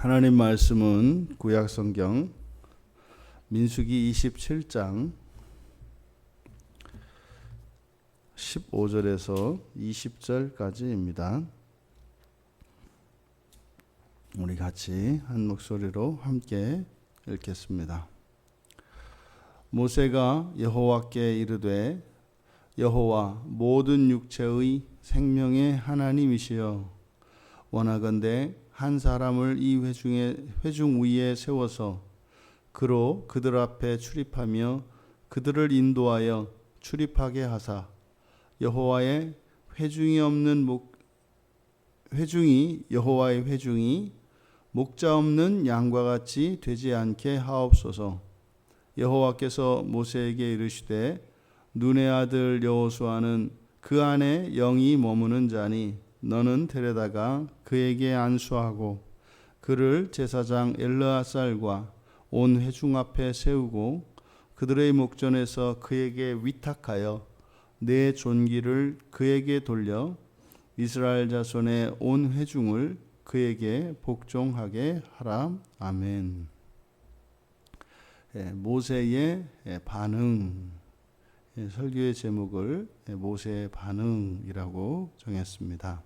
하나님 말씀은 구약 성경 민수기 27장 15절에서 20절까지입니다. 우리 같이 한 목소리로 함께 읽겠습니다. 모세가 여호와께 이르되 여호와 모든 육체의 생명의 하나님이시여 원하건대 한 사람을 이 회중 위에 세워서 그로 그들 앞에 출입하며 그들을 인도하여 출입하게 하사 여호와의 회중이 여호와의 회중이 목자 없는 양과 같이 되지 않게 하옵소서. 여호와께서 모세에게 이르시되 눈의 아들 여호수아는 그 안에 영이 머무는 자니 너는 데려다가 그에게 안수하고 그를 제사장 엘르아살과 온 회중 앞에 세우고 그들의 목전에서 그에게 위탁하여 내 존귀를 그에게 돌려 이스라엘 자손의 온 회중을 그에게 복종하게 하라. 아멘. 모세의 반응, 설교의 제목을 모세의 반응이라고 정했습니다.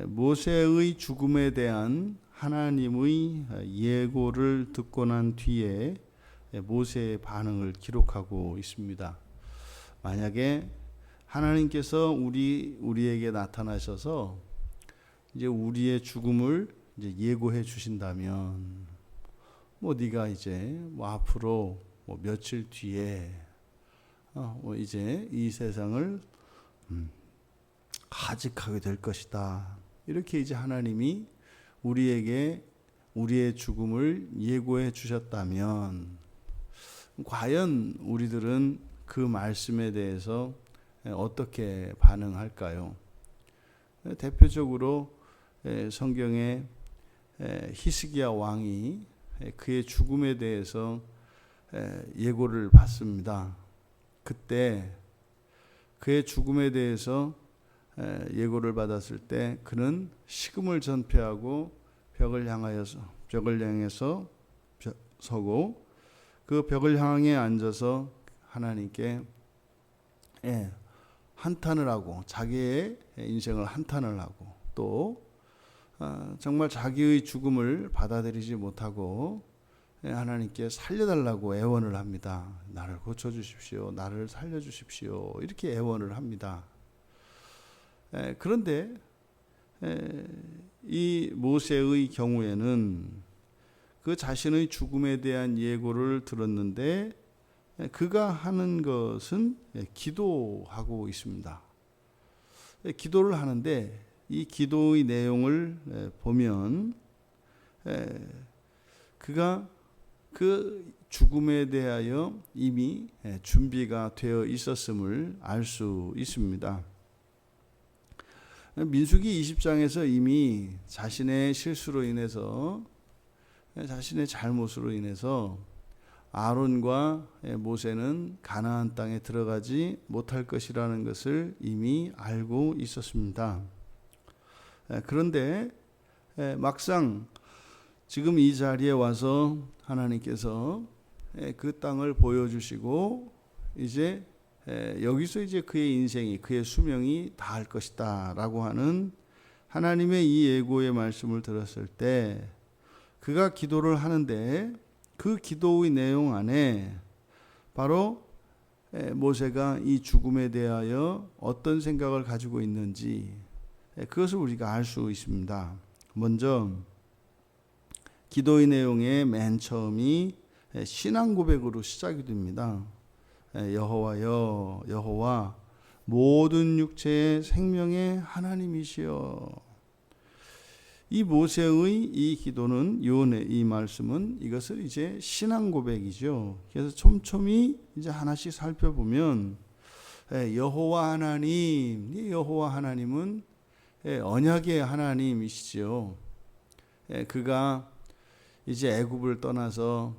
모세의 죽음에 대한 하나님의 예고를 듣고 난 뒤에 모세의 반응을 기록하고 있습니다. 만약에 하나님께서 우리에게 나타나셔서 이제 우리의 죽음을 이제 예고해 주신다면, 네가 이제 앞으로 며칠 뒤에 이제 이 세상을 하직하게 될 것이다. 이렇게 이제 하나님이 우리에게 우리의 죽음을 예고해 주셨다면 과연 우리들은 그 말씀에 대해서 어떻게 반응할까요? 대표적으로 성경에 히스기야 왕이 그의 죽음에 대해서 예고를 받습니다. 그때 그의 죽음에 대해서 예고를 받았을 때 그는 식음을 전폐하고 벽을 향해서 서고 그 벽을 향해 앉아서 하나님께 한탄을 하고 자기의 인생을 한탄을 하고 또 정말 자기의 죽음을 받아들이지 못하고 하나님께 살려달라고 애원을 합니다. 나를 고쳐주십시오. 나를 살려주십시오. 이렇게 애원을 합니다. 그런데 이 모세의 경우에는 그 자신의 죽음에 대한 예고를 들었는데 그가 하는 것은 기도하고 있습니다. 기도를 하는데 이 기도의 내용을 보면 그가 그 죽음에 대하여 이미 준비가 되어 있었음을 알 수 있습니다. 민수기 20장에서 이미 자신의 실수로 인해서 자신의 잘못으로 인해서 아론과 모세는 가나안 땅에 들어가지 못할 것이라는 것을 이미 알고 있었습니다. 그런데 막상 지금 이 자리에 와서 하나님께서 그 땅을 보여주시고 이제 여기서 이제 그의 인생이 그의 수명이 다할 것이다 라고 하는 하나님의 이 예고의 말씀을 들었을 때 그가 기도를 하는데 그 기도의 내용 안에 바로 모세가 이 죽음에 대하여 어떤 생각을 가지고 있는지 그것을 우리가 알 수 있습니다. 먼저 기도의 내용의 맨 처음이 신앙 고백으로 시작이 됩니다. 여호와여 여호와 모든 육체의 생명의 하나님이시여. 이 모세의 이 기도는 이 말씀은 이것을 이제 신앙 고백이죠. 그래서 촘촘히 이제 하나씩 살펴보면 여호와 하나님은 언약의 하나님이시죠. 그가 이제 애굽을 떠나서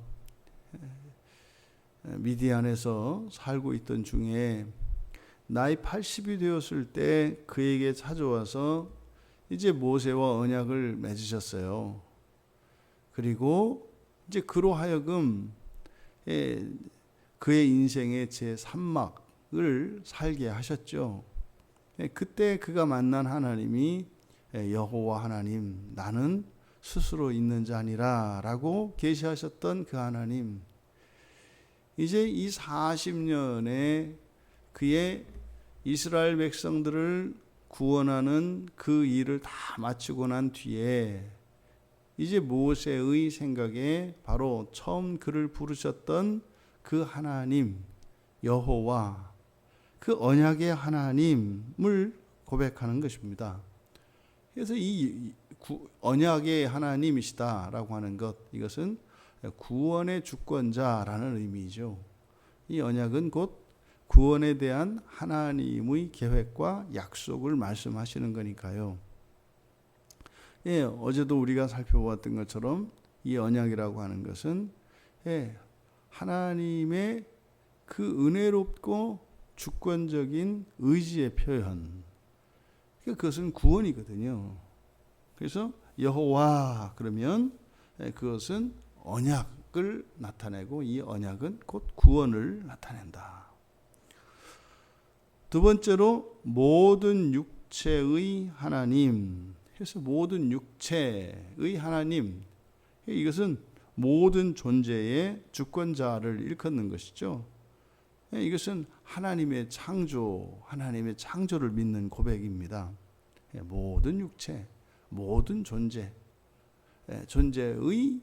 미디안에서 살고 있던 중에 나이 80이 되었을 때 그에게 찾아와서 이제 모세와 언약을 맺으셨어요. 그리고 이제 그로 하여금 그의 인생의 제3막을 살게 하셨죠. 그때 그가 만난 하나님이 여호와 하나님, 나는 스스로 있는 자니라 라고 계시하셨던 그 하나님, 이제 이 40년의 그의 이스라엘 백성들을 구원하는 그 일을 다 마치고 난 뒤에 이제 모세의 생각에 바로 처음 그를 부르셨던 그 하나님 여호와, 그 언약의 하나님을 고백하는 것입니다. 그래서 이 언약의 하나님이시다라고 하는 것, 이것은 구원의 주권자라는 의미이죠. 이 언약은 곧 구원에 대한 하나님의 계획과 약속을 말씀하시는 거니까요. 어제도 우리가 살펴보았던 것처럼 이 언약이라고 하는 것은 하나님의 그 은혜롭고 주권적인 의지의 표현, 그것은 구원이거든요. 그래서 여호와 그러면 그것은 언약을 나타내고, 이 언약은 곧 구원을 나타낸다. 두 번째로 모든 육체의 하나님. 그래서 모든 육체의 하나님, 이것은 모든 존재의 주권자를 일컫는 것이죠. 이것은 하나님의 창조, 하나님의 창조를 믿는 고백입니다. 모든 육체, 모든 존재, 존재의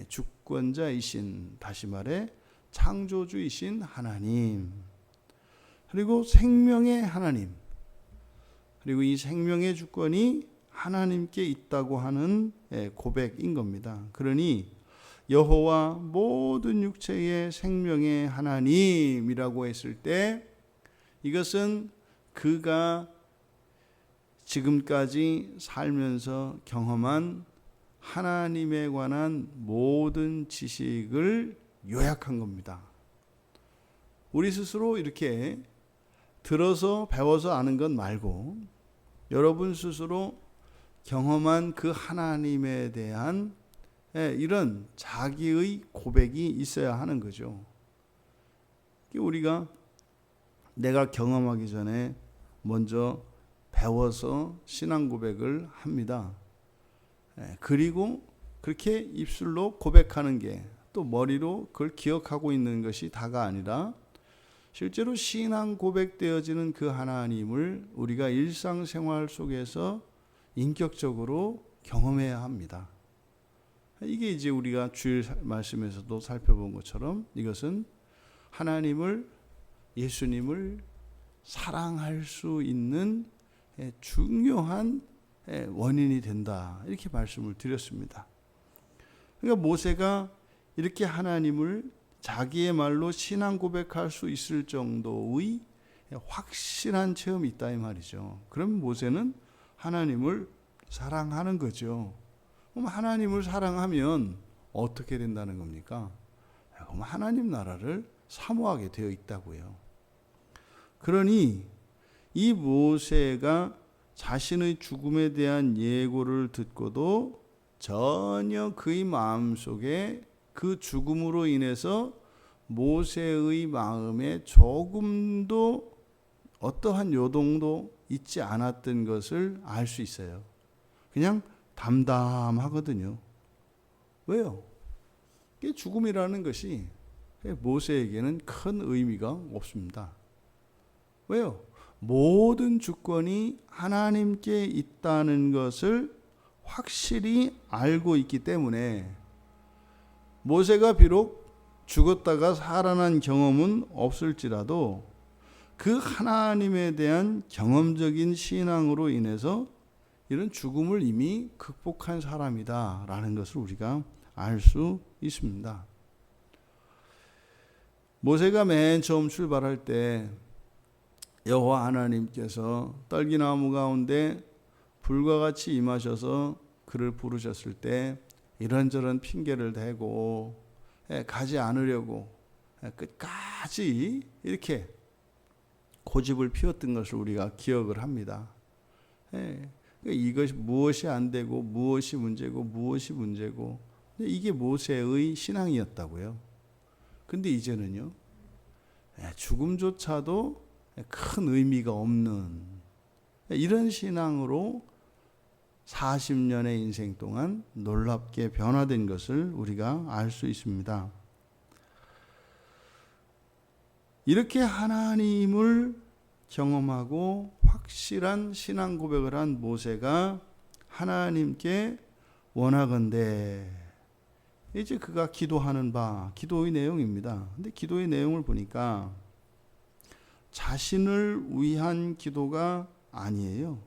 주권자이신, 다시 말해 창조주이신 하나님, 그리고 생명의 하나님, 그리고 이 생명의 주권이 하나님께 있다고 하는 고백인 겁니다. 그러니 여호와 모든 육체의 생명의 하나님이라고 했을 때, 이것은 그가 지금까지 살면서 경험한 하나님에 관한 모든 지식을 요약한 겁니다. 우리 스스로 이렇게 들어서 배워서 아는 것 말고, 여러분 스스로 경험한 그 하나님에 대한 이런 자기의 고백이 있어야 하는 거죠. 우리가 내가 경험하기 전에 먼저 배워서 신앙 고백을 합니다. 그리고 그렇게 입술로 고백하는 게, 또 머리로 그걸 기억하고 있는 것이 다가 아니라, 실제로 신앙 고백되어지는 그 하나님을 우리가 일상생활 속에서 인격적으로 경험해야 합니다. 이게 이제 우리가 주일 말씀에서도 살펴본 것처럼, 이것은 하나님을, 예수님을 사랑할 수 있는 중요한 원인이 된다, 이렇게 말씀을 드렸습니다. 그러니까 모세가 이렇게 하나님을 자기의 말로 신앙 고백할 수 있을 정도의 확실한 체험이 있다 이 말이죠. 그럼 모세는 하나님을 사랑하는 거죠. 그럼 하나님을 사랑하면 어떻게 된다는 겁니까? 그럼 하나님 나라를 사모하게 되어 있다고요. 그러니 이 모세가 자신의 죽음에 대한 예고를 듣고도 전혀 그의 마음속에 그 죽음으로 인해서 모세의 마음에 조금도 어떠한 요동도 있지 않았던 것을 알 수 있어요. 그냥 담담하거든요. 왜요? 죽음이라는 것이 모세에게는 큰 의미가 없습니다. 왜요? 모든 주권이 하나님께 있다는 것을 확실히 알고 있기 때문에, 모세가 비록 죽었다가 살아난 경험은 없을지라도 그 하나님에 대한 경험적인 신앙으로 인해서 이런 죽음을 이미 극복한 사람이다라는 것을 우리가 알 수 있습니다. 모세가 맨 처음 출발할 때 여호와 하나님께서 떨기나무 가운데 불과 같이 임하셔서 그를 부르셨을 때 이런저런 핑계를 대고 가지 않으려고 끝까지 이렇게 고집을 피웠던 것을 우리가 기억을 합니다. 이것이 무엇이 안 되고 무엇이 문제고 무엇이 문제고 이게 모세의 신앙이었다고요. 근데 이제는요, 죽음조차도 큰 의미가 없는 이런 신앙으로 40년의 인생 동안 놀랍게 변화된 것을 우리가 알 수 있습니다. 이렇게 하나님을 경험하고 확실한 신앙 고백을 한 모세가 하나님께 원하건대, 이제 그가 기도하는 바, 기도의 내용입니다. 근데 기도의 내용을 보니까 자신을 위한 기도가 아니에요.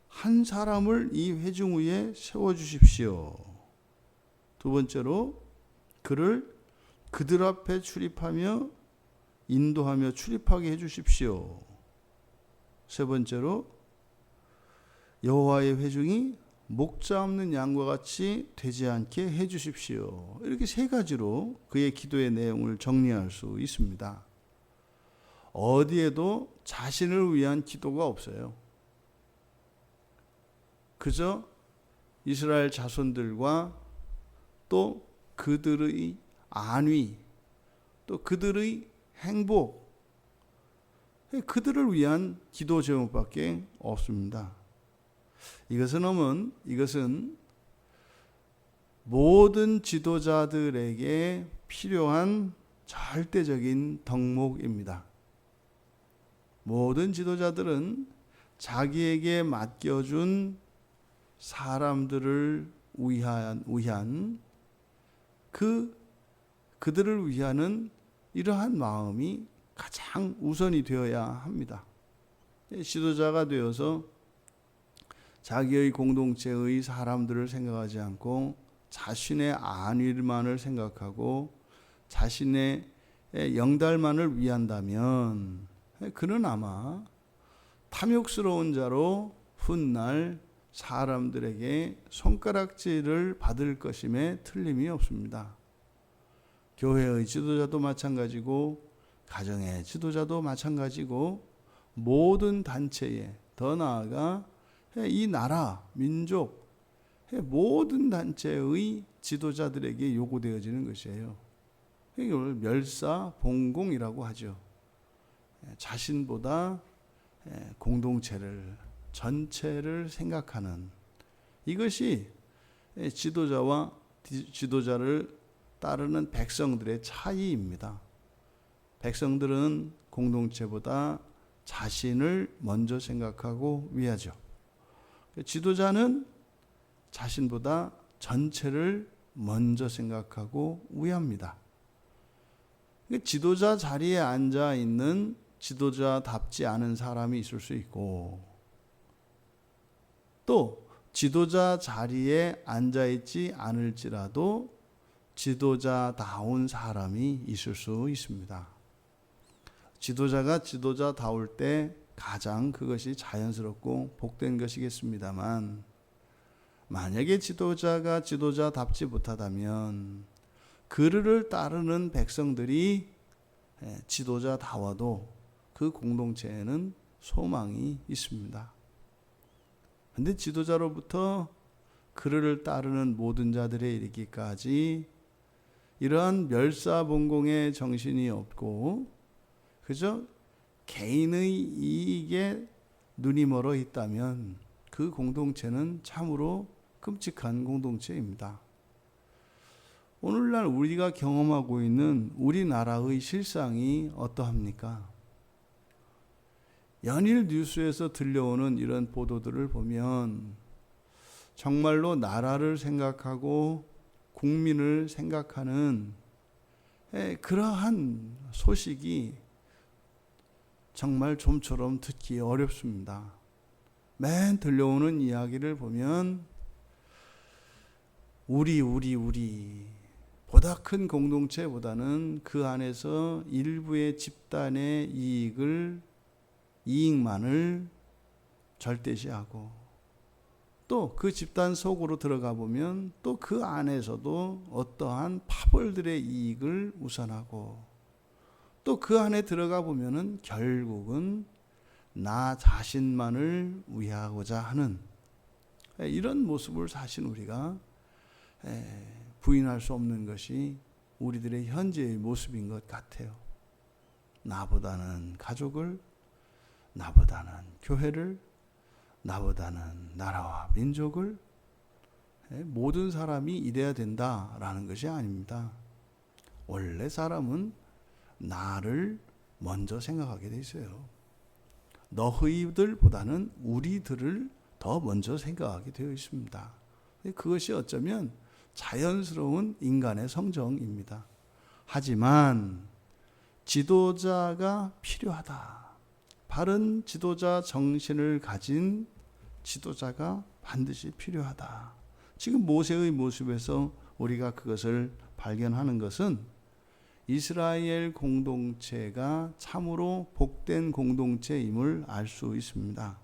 한 사람을 이 회중 위에 세워주십시오. 두 번째로 그를 그들 앞에 출입하며 인도하며 출입하게 해주십시오. 세 번째로 여호와의 회중이 목자 없는 양과 같이 되지 않게 해주십시오. 이렇게 세 가지로 그의 기도의 내용을 정리할 수 있습니다. 어디에도 자신을 위한 기도가 없어요. 그저 이스라엘 자손들과 또 그들의 안위, 또 그들의 행복, 그들을 위한 기도 제목밖에 없습니다. 이것은 모든 지도자들에게 필요한 절대적인 덕목입니다. 모든 지도자들은 자기에게 맡겨준 사람들을 위한 그들을 위하는 이러한 마음이 가장 우선이 되어야 합니다. 지도자가 되어서 자기의 공동체의 사람들을 생각하지 않고 자신의 안위만을 생각하고 자신의 영달만을 위한다면 그는 아마 탐욕스러운 자로 훗날 사람들에게 손가락질을 받을 것임에 틀림이 없습니다. 교회의 지도자도 마찬가지고 가정의 지도자도 마찬가지고 모든 단체에, 더 나아가 이 나라, 민족, 모든 단체의 지도자들에게 요구되어지는 것이에요. 이걸 멸사봉공이라고 하죠. 자신보다 공동체를, 전체를 생각하는 이것이 지도자와 지도자를 따르는 백성들의 차이입니다. 백성들은 공동체보다 자신을 먼저 생각하고 위하죠. 지도자는 자신보다 전체를 먼저 생각하고 위합니다. 지도자 자리에 앉아 있는 지도자답지 않은 사람이 있을 수 있고, 또 지도자 자리에 앉아 있지 않을지라도 지도자다운 사람이 있을 수 있습니다. 지도자가 지도자다울 때 가장 그것이 자연스럽고 복된 것이겠습니다만, 만약에 지도자가 지도자답지 못하다면 그를 따르는 백성들이 지도자다워도 그 공동체에는 소망이 있습니다. 그런데 지도자로부터 그를 따르는 모든 자들에 이르기까지 이러한 멸사봉공의 정신이 없고 그저 개인의 이익에 눈이 멀어 있다면 그 공동체는 참으로 끔찍한 공동체입니다. 오늘날 우리가 경험하고 있는 우리나라의 실상이 어떠합니까? 연일 뉴스에서 들려오는 이런 보도들을 보면 정말로 나라를 생각하고 국민을 생각하는 그러한 소식이 정말 좀처럼 듣기 어렵습니다. 맨 들려오는 이야기를 보면 우리 보다 큰 공동체보다는 그 안에서 일부의 집단의 이익만을 절대시하고 또 그 집단 속으로 들어가 보면 또 그 안에서도 어떠한 파벌들의 이익을 우선하고 또 그 안에 들어가 보면은 결국은 나 자신만을 위하고자 하는 이런 모습을 사실 우리가 부인할 수 없는 것이 우리들의 현재의 모습인 것 같아요. 나보다는 가족을, 나보다는 교회를, 나보다는 나라와 민족을, 모든 사람이 이래야 된다라는 것이 아닙니다. 원래 사람은 나를 먼저 생각하게 돼 있어요. 너희들보다는 우리들을 더 먼저 생각하게 되어 있습니다. 그것이 어쩌면 자연스러운 인간의 성정입니다. 하지만 지도자가 필요하다. 바른 지도자 정신을 가진 지도자가 반드시 필요하다. 지금 모세의 모습에서 우리가 그것을 발견하는 것은 이스라엘 공동체가 참으로 복된 공동체임을 알 수 있습니다.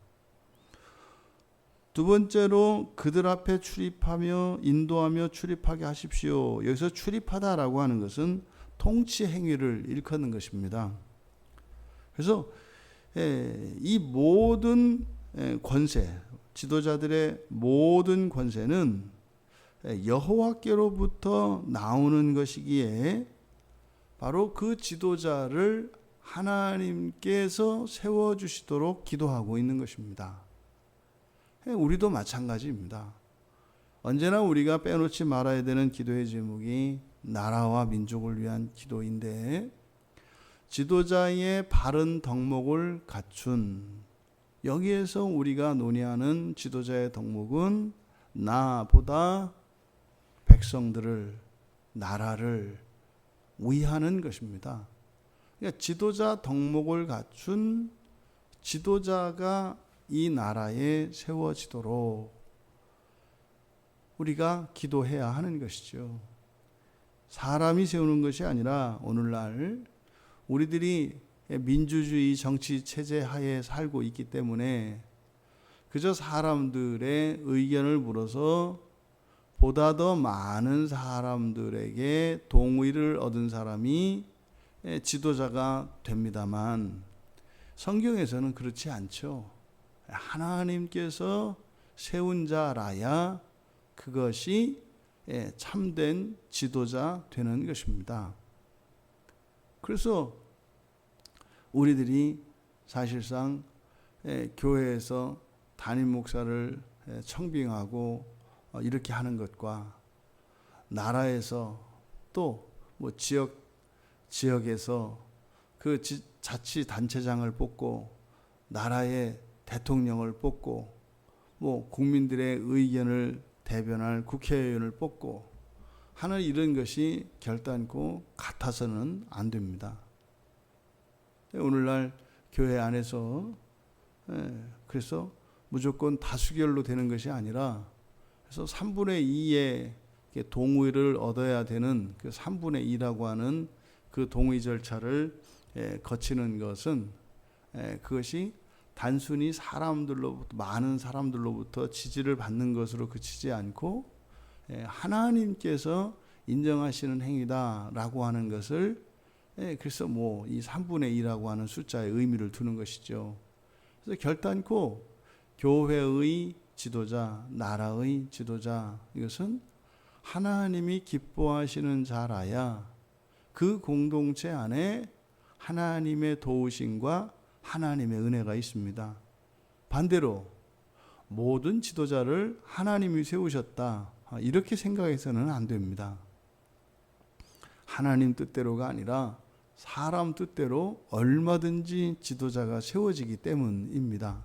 두 번째로 그들 앞에 출입하며 인도하며 출입하게 하십시오. 여기서 출입하다라고 하는 것은 통치 행위를 일컫는 것입니다. 그래서 이 모든 권세, 지도자들의 모든 권세는 여호와께로부터 나오는 것이기에 바로 그 지도자를 하나님께서 세워주시도록 기도하고 있는 것입니다. 우리도 마찬가지입니다. 언제나 우리가 빼놓지 말아야 되는 기도의 제목이 나라와 민족을 위한 기도인데, 지도자의 바른 덕목을 갖춘, 여기에서 우리가 논의하는 지도자의 덕목은 나보다 백성들을, 나라를 위하는 것입니다. 그러니까 지도자 덕목을 갖춘 지도자가 이 나라에 세워지도록 우리가 기도해야 하는 것이죠. 사람이 세우는 것이 아니라 오늘날 우리들이 민주주의 정치 체제 하에 살고 있기 때문에 그저 사람들의 의견을 물어서 보다 더 많은 사람들에게 동의를 얻은 사람이 지도자가 됩니다만, 성경에서는 그렇지 않죠. 하나님께서 세운 자라야 그것이 참된 지도자 되는 것입니다. 그래서 우리들이 사실상 교회에서 담임 목사를 청빙하고 이렇게 하는 것과 나라에서 또 뭐 지역에서 그 자치단체장을 뽑고 나라의 대통령을 뽑고 뭐 국민들의 의견을 대변할 국회의원을 뽑고 하는 이런 것이 결단코 같아서는 안 됩니다. 오늘날 교회 안에서 그래서 무조건 다수결로 되는 것이 아니라, 그래서 3분의 2의 동의를 얻어야 되는 그 3분의 2라고 하는 그 동의 절차를 거치는 것은 그것이 단순히 사람들로부터, 많은 사람들로부터 지지를 받는 것으로 그치지 않고 하나님께서 인정하시는 행위다라고 하는 것을, 그래서 뭐 이 3분의 2라고 하는 숫자에 의미를 두는 것이죠. 그래서 결단코 교회의 지도자, 나라의 지도자, 이것은 하나님이 기뻐하시는 자라야 그 공동체 안에 하나님의 도우심과 하나님의 은혜가 있습니다. 반대로 모든 지도자를 하나님이 세우셨다, 이렇게 생각해서는 안 됩니다. 하나님 뜻대로가 아니라 사람 뜻대로 얼마든지 지도자가 세워지기 때문입니다.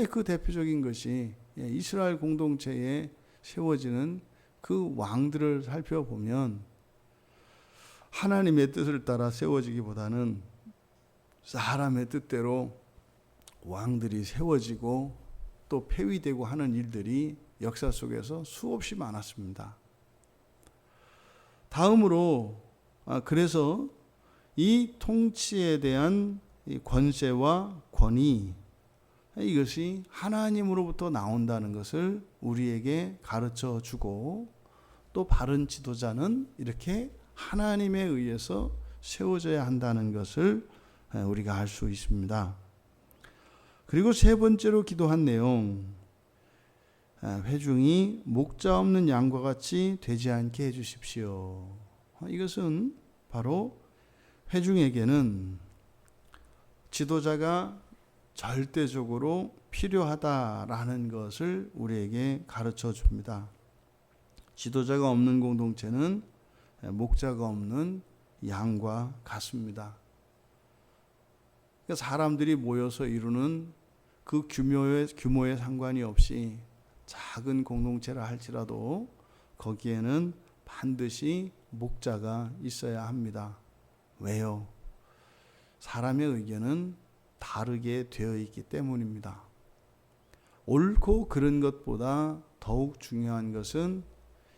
그 대표적인 것이 이스라엘 공동체에 세워지는 그 왕들을 살펴보면 하나님의 뜻을 따라 세워지기보다는 사람의 뜻대로 왕들이 세워지고 또 폐위되고 하는 일들이 역사 속에서 수없이 많았습니다. 다음으로 그래서 이 통치에 대한 권세와 권위, 이것이 하나님으로부터 나온다는 것을 우리에게 가르쳐 주고, 또 바른 지도자는 이렇게 하나님에 의해서 세워져야 한다는 것을 우리가 알 수 있습니다. 그리고 세 번째로 기도한 내용, 회중이 목자 없는 양과 같이 되지 않게 해주십시오. 이것은 바로 회중에게는 지도자가 절대적으로 필요하다라는 것을 우리에게 가르쳐 줍니다. 지도자가 없는 공동체는 목자가 없는 양과 같습니다. 사람들이 모여서 이루는 그 규모에 상관이 없이 작은 공동체라 할지라도 거기에는 반드시 목자가 있어야 합니다. 왜요? 사람의 의견은 다르게 되어 있기 때문입니다. 옳고 그른 것보다 더욱 중요한 것은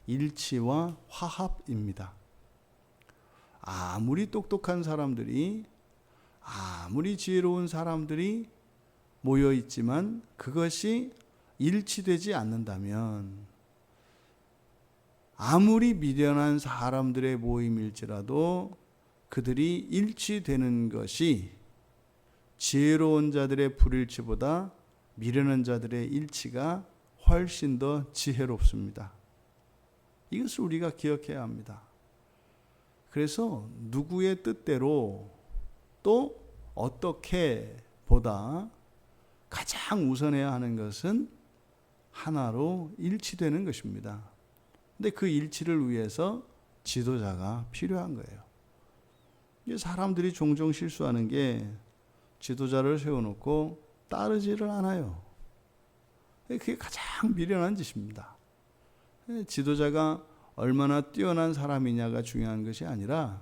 일치와 화합입니다. 아무리 똑똑한 사람들이, 아무리 지혜로운 사람들이 모여 있지만 그것이 일치되지 않는다면, 아무리 미련한 사람들의 모임일지라도 그들이 일치되는 것이 지혜로운 자들의 불일치보다 미련한 자들의 일치가 훨씬 더 지혜롭습니다. 이것을 우리가 기억해야 합니다. 그래서 누구의 뜻대로 또 어떻게 보다 가장 우선해야 하는 것은 하나로 일치되는 것입니다. 근데 그 일치를 위해서 지도자가 필요한 거예요. 사람들이 종종 실수하는 게 지도자를 세워놓고 따르지를 않아요. 그게 가장 미련한 짓입니다. 지도자가 얼마나 뛰어난 사람이냐가 중요한 것이 아니라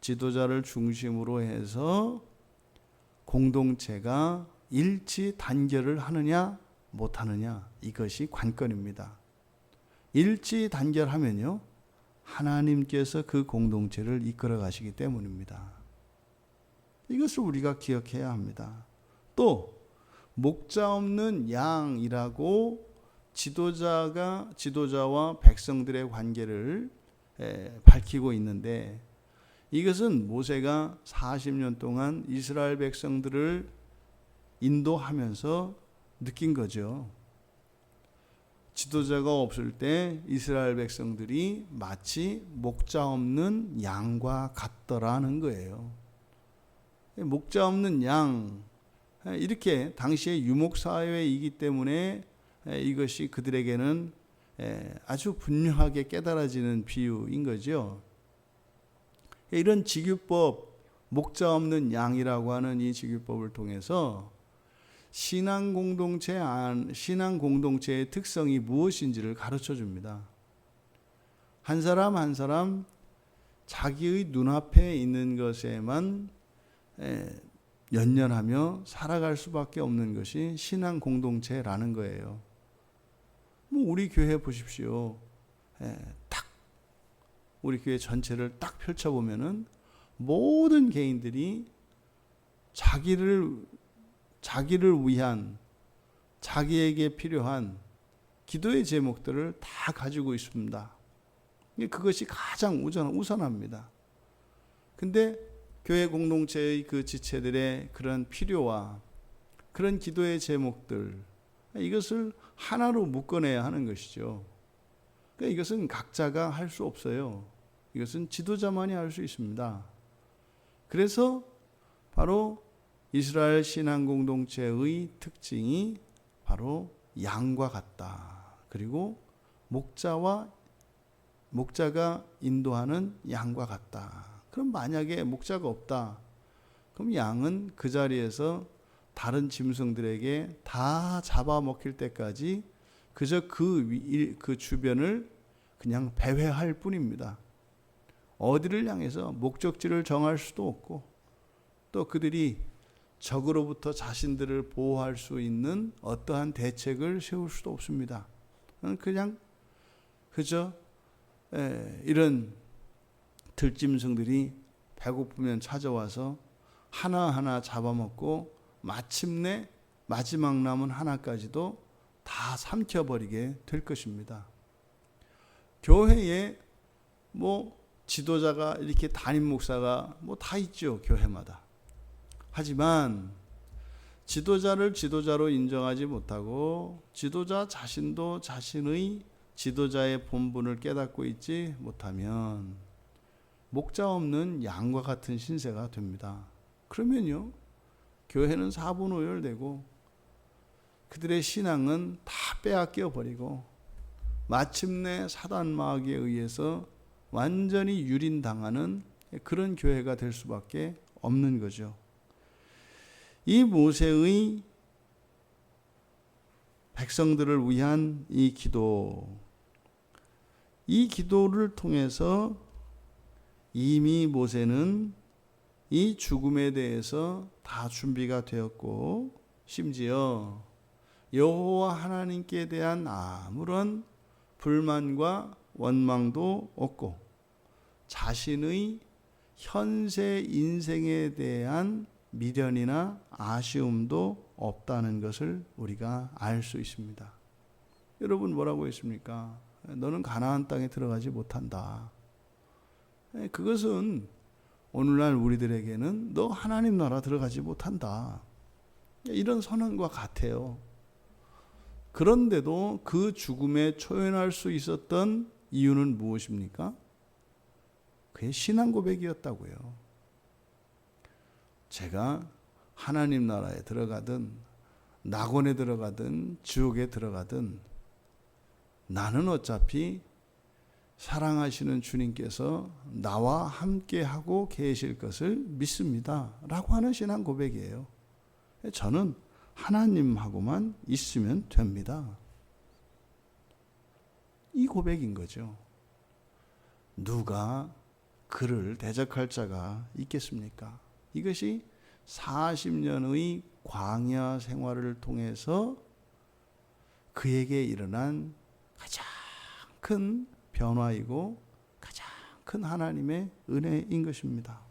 지도자를 중심으로 해서 공동체가 일치 단결을 하느냐 못하느냐, 이것이 관건입니다. 일치 단결하면요, 하나님께서 그 공동체를 이끌어 가시기 때문입니다. 이것을 우리가 기억해야 합니다. 또 목자 없는 양이라고 지도자와 백성들의 관계를 밝히고 있는데, 이것은 모세가 40년 동안 이스라엘 백성들을 인도하면서 느낀 거죠. 지도자가 없을 때 이스라엘 백성들이 마치 목자 없는 양과 같더라는 거예요. 목자 없는 양, 이렇게 당시의 유목사회이기 때문에 이것이 그들에게는 아주 분명하게 깨달아지는 비유인 거죠. 이런 직유법, 목자 없는 양이라고 하는 이 직유법을 통해서 신앙 공동체의 특성이 무엇인지를 가르쳐 줍니다. 한 사람 한 사람 자기의 눈앞에 있는 것에만 연연하며 살아갈 수밖에 없는 것이 신앙 공동체라는 거예요. 우리 교회 보십시오. 딱 우리 교회 전체를 딱 펼쳐보면은 모든 개인들이 자기를 위한, 자기에게 필요한 기도의 제목들을 다 가지고 있습니다. 그것이 가장 우선합니다. 근데 교회 공동체의 그 지체들의 그런 필요와 그런 기도의 제목들, 이것을 하나로 묶어내야 하는 것이죠. 그러니까 이것은 각자가 할 수 없어요. 이것은 지도자만이 할 수 있습니다. 그래서 바로 이스라엘 신앙 공동체의 특징이 바로 양과 같다. 그리고 목자가 인도하는 양과 같다. 그럼 만약에 목자가 없다, 그럼 양은 그 자리에서 다른 짐승들에게 다 잡아먹힐 때까지 그저 그 주변을 그냥 배회할 뿐입니다. 어디를 향해서 목적지를 정할 수도 없고, 또 그들이 적으로부터 자신들을 보호할 수 있는 어떠한 대책을 세울 수도 없습니다. 그냥 그저 이런 들짐승들이 배고프면 찾아와서 하나하나 잡아먹고 마침내 마지막 남은 하나까지도 다 삼켜버리게 될 것입니다. 교회에 지도자가 이렇게 담임 목사가 다 있죠, 교회마다. 하지만 지도자를 지도자로 인정하지 못하고 지도자 자신도 자신의 지도자의 본분을 깨닫고 있지 못하면 목자 없는 양과 같은 신세가 됩니다. 그러면요, 교회는 사분오열되고 그들의 신앙은 다 빼앗겨 버리고 마침내 사단마귀에 의해서 완전히 유린당하는 그런 교회가 될 수밖에 없는 거죠. 이 모세의 백성들을 위한 이 기도를 통해서 이미 모세는 이 죽음에 대해서 다 준비가 되었고, 심지어 여호와 하나님께 대한 아무런 불만과 원망도 없고 자신의 현세 인생에 대한 미련이나 아쉬움도 없다는 것을 우리가 알 수 있습니다. 여러분 뭐라고 했습니까? 너는 가나안 땅에 들어가지 못한다. 그것은 오늘날 우리들에게는 너 하나님 나라 들어가지 못한다, 이런 선언과 같아요. 그런데도 그 죽음에 초연할 수 있었던 이유는 무엇입니까? 그의 신앙 고백이었다고요. 제가 하나님 나라에 들어가든 낙원에 들어가든 지옥에 들어가든 나는 어차피 사랑하시는 주님께서 나와 함께하고 계실 것을 믿습니다 라고 하는 신앙 고백이에요. 저는 하나님하고만 있으면 됩니다, 이 고백인 거죠. 누가 그를 대적할 자가 있겠습니까? 이것이 40년의 광야 생활을 통해서 그에게 일어난 가장 큰 변화이고 가장 큰 하나님의 은혜인 것입니다.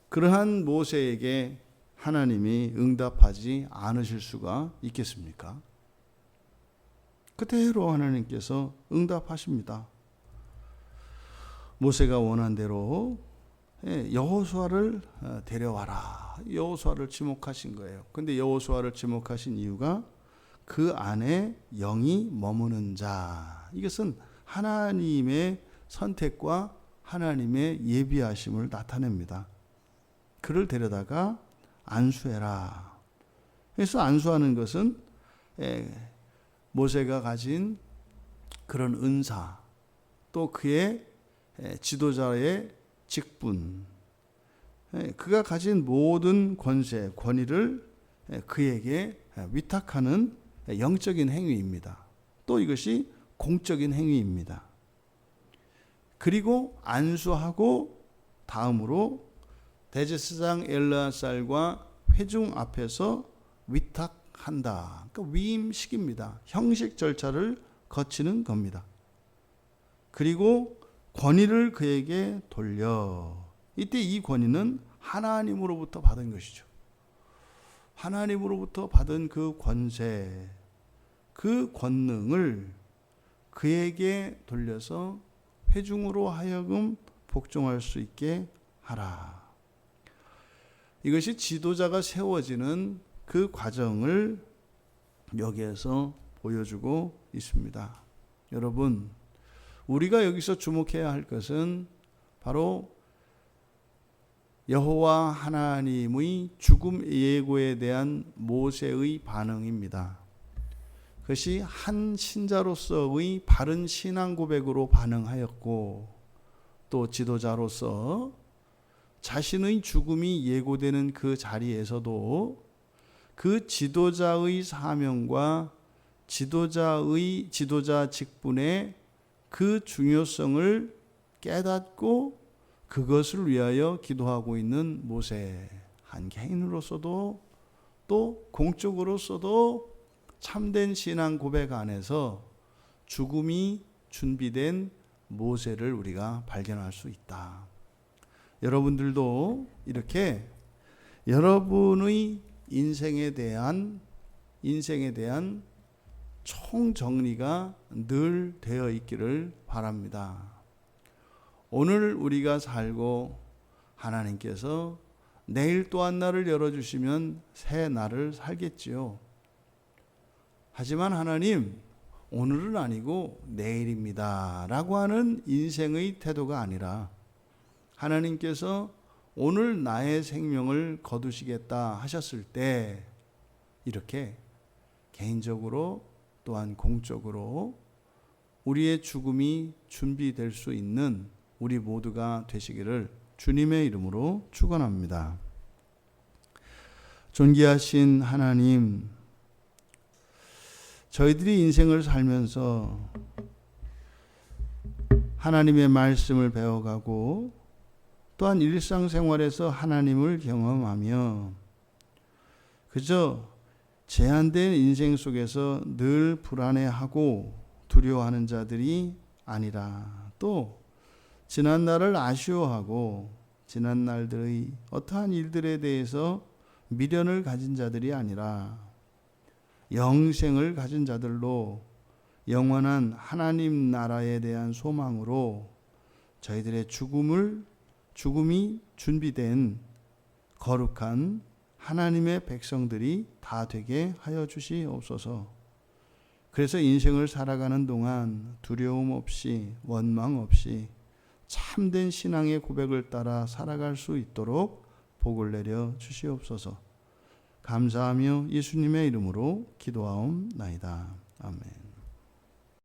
그러한 모세에게 하나님이 응답하지 않으실 수가 있겠습니까? 그대로 하나님께서 응답하십니다. 모세가 원한 대로 여호수아를 데려와라, 여호수아를 지목하신 거예요. 근데 여호수아를 지목하신 이유가 그 안에 영이 머무는 자, 이것은 하나님의 선택과 하나님의 예비하심을 나타냅니다. 그를 데려다가 안수해라. 그래서 안수하는 것은 모세가 가진 그런 은사, 또 그의 지도자의 직분, 그가 가진 모든 권세, 권위를 그에게 위탁하는 영적인 행위입니다. 또 이것이 공적인 행위입니다. 그리고 안수하고 다음으로 대제사장 엘르아살과 회중 앞에서 위탁한다. 그러니까 위임식입니다. 형식 절차를 거치는 겁니다. 그리고 권위를 그에게 돌려. 이때 이 권위는 하나님으로부터 받은 것이죠. 하나님으로부터 받은 그 권세, 그 권능을 그에게 돌려서 회중으로 하여금 복종할 수 있게 하라. 이것이 지도자가 세워지는 그 과정을 여기에서 보여주고 있습니다. 여러분, 우리가 여기서 주목해야 할 것은 바로 여호와 하나님의 죽음 예고에 대한 모세의 반응입니다. 그것이 한 신자로서의 바른 신앙 고백으로 반응하였고, 또 지도자로서 자신의 죽음이 예고되는 그 자리에서도 그 지도자의 사명과 지도자 직분의 그 중요성을 깨닫고 그것을 위하여 기도하고 있는 모세 한 개인으로서도 또 공적으로서도 참된 신앙 고백 안에서 죽음이 준비된 모세를 우리가 발견할 수 있다. 여러분들도 이렇게 여러분의 인생에 대한 총정리가 늘 되어 있기를 바랍니다. 오늘 우리가 살고 하나님께서 내일 또 한 날을 열어주시면 새 날을 살겠지요. 하지만 하나님, 오늘은 아니고 내일입니다 라고 하는 인생의 태도가 아니라 하나님께서 오늘 나의 생명을 거두시겠다 하셨을 때 이렇게 개인적으로 또한 공적으로 우리의 죽음이 준비될 수 있는 우리 모두가 되시기를 주님의 이름으로 축원합니다. 존귀하신 하나님, 저희들이 인생을 살면서 하나님의 말씀을 배워가고 또한 일상생활에서 하나님을 경험하며 그저 제한된 인생 속에서 늘 불안해하고 두려워하는 자들이 아니라 또 지난 날을 아쉬워하고 지난 날들의 어떠한 일들에 대해서 미련을 가진 자들이 아니라 영생을 가진 자들로 영원한 하나님 나라에 대한 소망으로 저희들의 죽음이 준비된 거룩한 하나님의 백성들이 다 되게 하여 주시옵소서. 그래서 인생을 살아가는 동안 두려움 없이 원망 없이 참된 신앙의 고백을 따라 살아갈 수 있도록 복을 내려 주시옵소서. 감사하며 예수님의 이름으로 기도하옵나이다. 아멘.